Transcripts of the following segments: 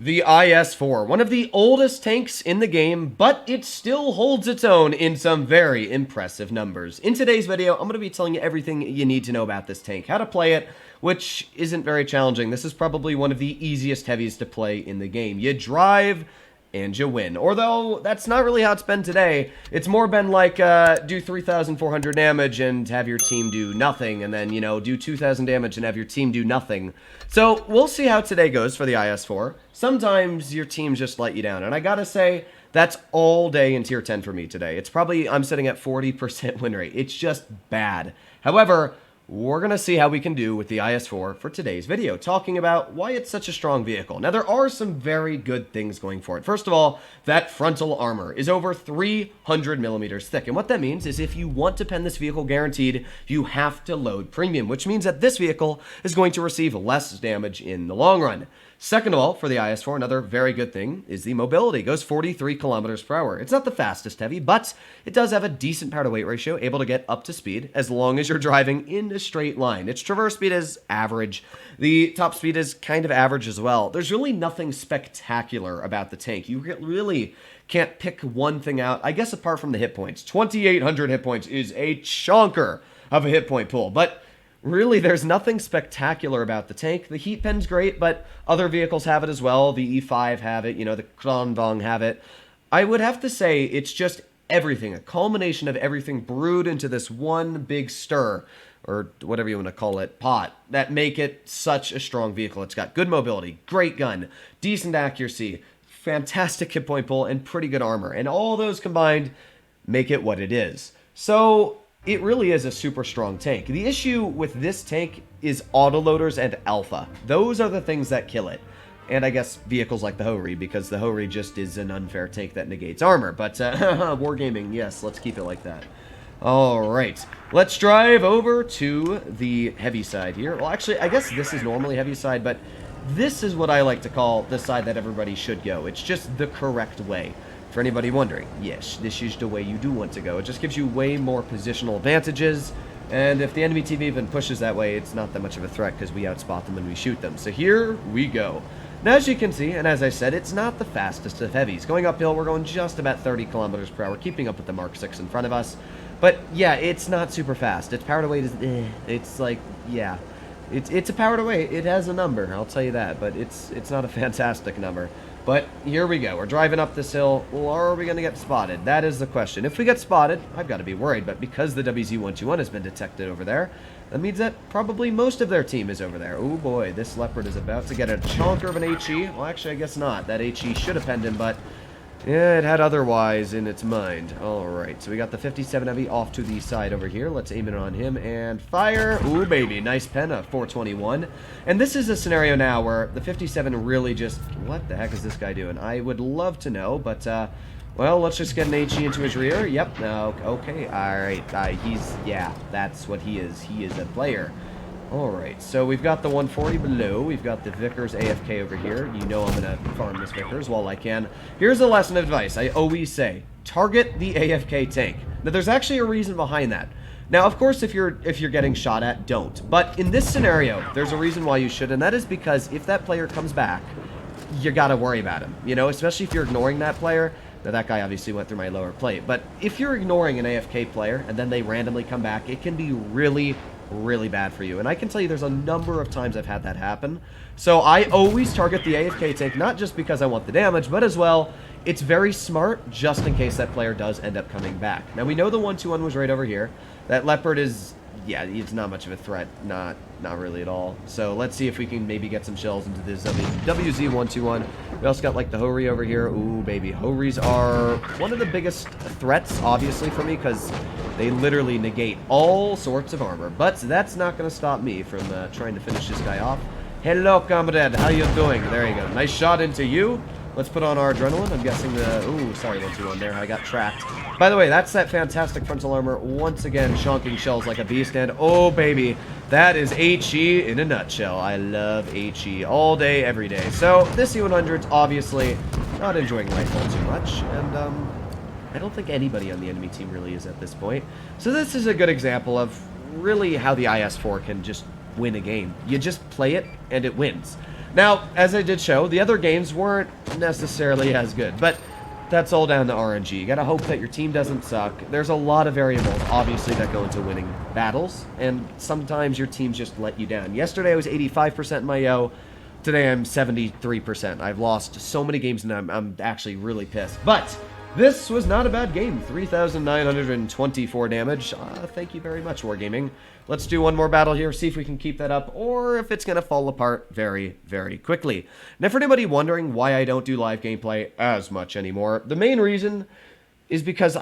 The IS-4, one of the oldest tanks in the game, but it still holds its own in some very impressive numbers. In today's video, I'm going to be telling you everything you need to know about this tank, how to play it, which isn't very challenging. This is probably one of the easiest heavies to play in the game. You drive and you win. Although, that's not really how it's been today. It's more been like, do 3,400 damage and have your team do nothing, and then, you know, do 2,000 damage and have your team do nothing. So, we'll see how today goes for the IS-4. Sometimes your teams just let you down, and I gotta say, that's all day in Tier 10 for me today. It's probably, I'm sitting at 40% win rate. It's just bad. However, we're going to see how we can do with the IS-4 for today's video, talking about why it's such a strong vehicle. Now, there are some very good things going for it. First of all, that frontal armor is over 300 millimeters thick, and what that means is if you want to pen this vehicle guaranteed, you have to load premium, which means that this vehicle is going to receive less damage in the long run. Second of all, for the IS-4, another very good thing is the mobility. It goes 43 kilometers per hour. It's not the fastest heavy, but it does have a decent power-to-weight ratio, able to get up to speed as long as you're driving in a straight line. Its traverse speed is average. The top speed is kind of average as well. There's really nothing spectacular about the tank. You really can't pick one thing out, I guess, apart from the hit points. 2,800 hit points is a chonker of a hit point pool, but really, there's nothing spectacular about the tank. The heat pen's great, but other vehicles have it as well. The E5 have it, you know, the Kronvong have it. I would have to say it's just everything, a culmination of everything brewed into this one big stir, or whatever you want to call it, pot, that make it such a strong vehicle. It's got good mobility, great gun, decent accuracy, fantastic hit point pull, and pretty good armor. And all those combined make it what it is. So it really is a super strong tank. The issue with this tank is autoloaders and alpha. Those are the things that kill it. And I guess vehicles like the Hori, because the Hori just is an unfair tank that negates armor. But, wargaming, yes, let's keep it like that. Alright, let's drive over to the heavy side here. Well, actually, I guess this is normally heavy side, but this is what I like to call the side that everybody should go. It's just the correct way. For anybody wondering, yes, this is the way you do want to go. It just gives you way more positional advantages, and if the enemy team even pushes that way, it's not that much of a threat because we outspot them and we shoot them. So here we go. Now, as you can see, and as I said, it's not the fastest of heavies. Going uphill, we're going just about 30 kilometers per hour, keeping up with the Mark 6 in front of us. But yeah, it's not super fast. Its power to weight is, it's like, yeah. It's a power to weight. It has a number, I'll tell you that, but it's not a fantastic number. But here we go. We're driving up this hill. Well, are we going to get spotted? That is the question. If we get spotted, I've got to be worried. But because the WZ-121 has been detected over there, that means that probably most of their team is over there. Oh boy, this Leopard is about to get a chonker of an HE. Well, actually, I guess not. That HE should have penned him, but yeah, it had otherwise in its mind. Alright, so we got the 57 heavy off to the side over here. Let's aim it on him and fire. Ooh, baby, nice pen, a 421. And this is a scenario now where the 57 really just... What the heck is this guy doing? I would love to know, but, well, let's just get an HE into his rear. Yep, okay, alright. Yeah, that's what he is. He is a player. Alright, so we've got the 140 below, we've got the Vickers AFK over here. You know I'm going to farm this Vickers while I can. Here's a lesson of advice I always say. Target the AFK tank. Now, there's actually a reason behind that. Now, of course, if you're getting shot at, don't. But in this scenario, there's a reason why you should, and that is because if that player comes back, you got to worry about him. You know, especially if you're ignoring that player. Now, that guy obviously went through my lower plate. But if you're ignoring an AFK player, and then they randomly come back, it can be really bad for you. And I can tell you there's a number of times I've had that happen. So I always target the AFK tank, not just because I want the damage, but as well, it's very smart just in case that player does end up coming back. Now, we know the 121 was right over here. That Leopard is, yeah, it's not much of a threat. Not really at all. So let's see if we can maybe get some shells into this WZ-121. We also got like the Hori over here. Ooh, baby. Horis are one of the biggest threats, obviously, for me, because they literally negate all sorts of armor. But that's not going to stop me from trying to finish this guy off. Hello, comrade. How you doing? There you go. Nice shot into you. Let's put on our adrenaline. I'm guessing the... Ooh, sorry, 121 there. I got tracked. By the way, that's that fantastic frontal armor. Once again, shonking shells like a beast. And, oh, baby, that is HE in a nutshell. I love HE all day, every day. So, this C-100's obviously not enjoying Lightfall too much. And, I don't think anybody on the enemy team really is at this point. So, this is a good example of really how the IS-4 can just win a game. You just play it, and it wins. Now, as I did show, the other games weren't necessarily as good, but that's all down to RNG. You gotta hope that your team doesn't suck. There's a lot of variables, obviously, that go into winning battles, and sometimes your teams just let you down. Yesterday I was 85% in my Yo. Today I'm 73%. I've lost so many games and I'm actually really pissed. But this was not a bad game. 3,924 damage. Thank you very much, Wargaming. Let's do one more battle here, see if we can keep that up, or if it's going to fall apart very, very quickly. Now, for anybody wondering why I don't do live gameplay as much anymore, the main reason is because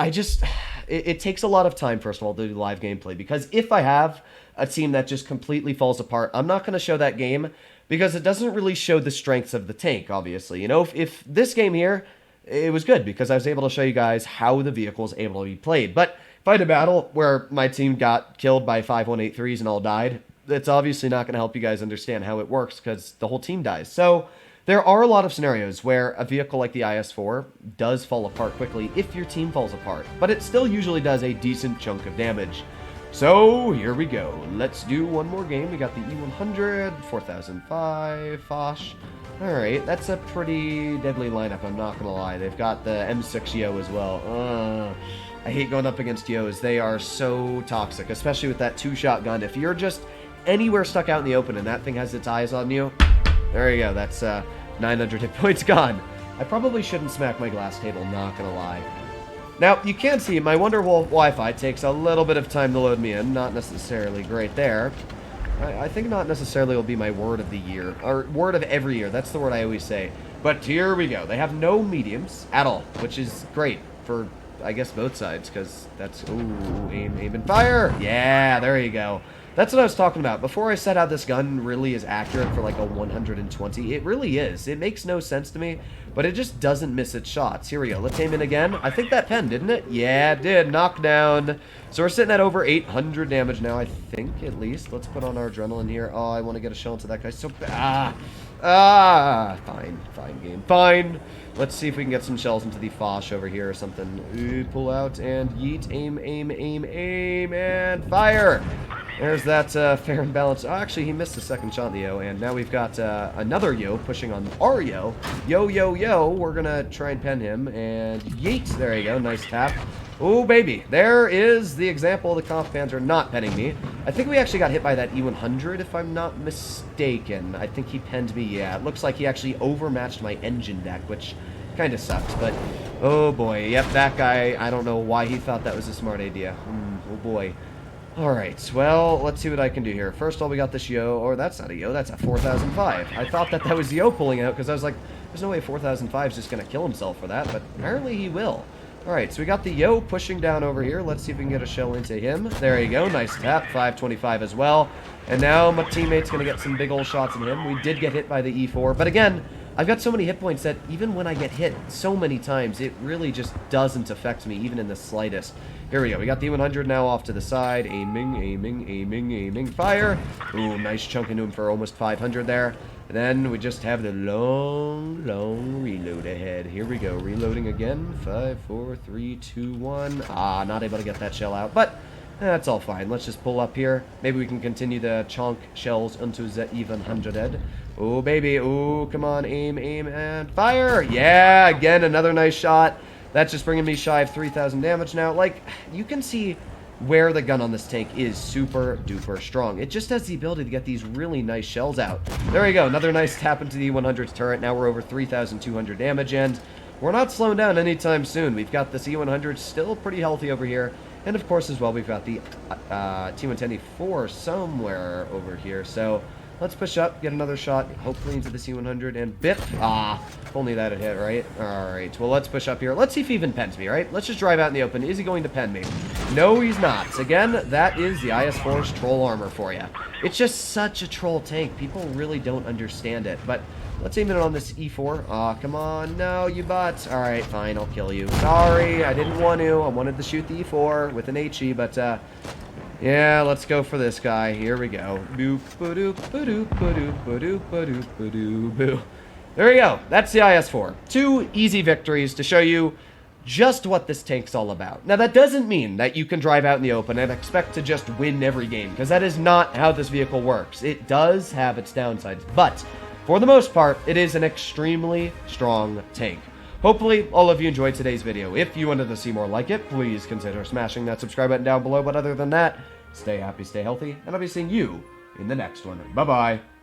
it takes a lot of time, first of all, to do live gameplay. Because if I have a team that just completely falls apart, I'm not going to show that game, because it doesn't really show the strengths of the tank, obviously. You know, if this game here, it was good because I was able to show you guys how the vehicle is able to be played. But if I had a battle where my team got killed by 5183s and all died, that's obviously not going to help you guys understand how it works because the whole team dies. So there are a lot of scenarios where a vehicle like the IS-4 does fall apart quickly if your team falls apart, but it still usually does a decent chunk of damage. So here we go. Let's do one more game. We got the E100, 4005, Foch. Alright, that's a pretty deadly lineup, I'm not gonna lie. They've got the M6 Yo as well. I hate going up against Yos. They are so toxic, especially with that two-shot gun. If you're just anywhere stuck out in the open and that thing has its eyes on you, there you go. That's 900 hit points gone. I probably shouldn't smack my glass table, not gonna lie. Now, you can see my Wonderwall Wi-Fi takes a little bit of time to load me in. Not necessarily great there. I think not necessarily will be my word of the year, or word of every year. That's the word I always say. But here we go. They have no mediums at all, which is great for, I guess, both sides, because that's, ooh, aim, and fire. Yeah, there you go. That's what I was talking about. Before I said how this gun really is accurate for like a 120, it really is. It makes no sense to me, but it just doesn't miss its shots. Here we go. Let's aim in again. I think that pen, didn't it? Yeah, it did. Knockdown. So we're sitting at over 800 damage now, I think, at least. Let's put on our adrenaline here. Oh, I want to get a shell into that guy so bad. Fine game. Fine. Let's see if we can get some shells into the Foch over here or something. Ooh, pull out and yeet. Aim, and fire. There's that fair and balanced. Oh, actually, he missed the second shot of the Yo, and now we've got another Yo pushing on our Yo. Yo. We're going to try and pen him, and yeet. There you go. Nice tap. Oh, baby. There is the example of the Conf Panzer not penning me. I think we actually got hit by that E100, if I'm not mistaken. I think he penned me. Yeah, it looks like he actually overmatched my engine deck, which kind of sucks, but oh, boy. Yep, that guy, I don't know why he thought that was a smart idea. Oh, boy. Alright, well, let's see what I can do here. First of all, we got this Yo, or that's not a Yo, that's a 4005. I thought that was Yo pulling out, because I was like, there's no way 4005 is just going to kill himself for that, but apparently he will. Alright, so we got the Yo pushing down over here. Let's see if we can get a shell into him. There you go, nice tap, 525 as well. And now my teammate's going to get some big old shots in him. We did get hit by the E4, but again, I've got so many hit points that even when I get hit so many times, it really just doesn't affect me, even in the slightest. Here we go. We got the 100 now off to the side. Aiming. Fire. Ooh, nice chunk into him for almost 500 there. And then we just have the long reload ahead. Here we go. Reloading again. 5, 4, 3, 2, 1. Not able to get that shell out, but that's all fine. Let's just pull up here. Maybe we can continue to chonk shells onto the even 100 head. Oh, baby. Oh, come on. Aim, and fire. Yeah, again, another nice shot. That's just bringing me shy of 3,000 damage now. Like, you can see where the gun on this tank is super duper strong. It just has the ability to get these really nice shells out. There we go. Another nice tap into the 100's turret. Now we're over 3,200 damage, and we're not slowing down anytime soon. We've got the C100 still pretty healthy over here. And, of course, as well, we've got the T110E4 somewhere over here. So let's push up, get another shot, hopefully into the C100, and bip. If only that had hit, right? Alright, well, let's push up here. Let's see if he even pens me, right? Let's just drive out in the open. Is he going to pen me? No, he's not. Again, that is the IS-4's troll armor for you. It's just such a troll tank. People really don't understand it, but let's aim it on this E4. Come on. No, you butt. Alright, fine, I'll kill you. Sorry, I didn't want to. I wanted to shoot the E4 with an HE, but, yeah, let's go for this guy. Here we go. Boop, ba-doop, ba-doop, ba-doop, ba-doop, ba-doop, ba-doop, boo. There we go. That's the IS-4. 2 easy victories to show you just what this tank's all about. Now, that doesn't mean that you can drive out in the open and expect to just win every game, because that is not how this vehicle works. It does have its downsides, but for the most part, it is an extremely strong tank. Hopefully, all of you enjoyed today's video. If you wanted to see more like it, please consider smashing that subscribe button down below. But other than that, stay happy, stay healthy, and I'll be seeing you in the next one. Bye-bye.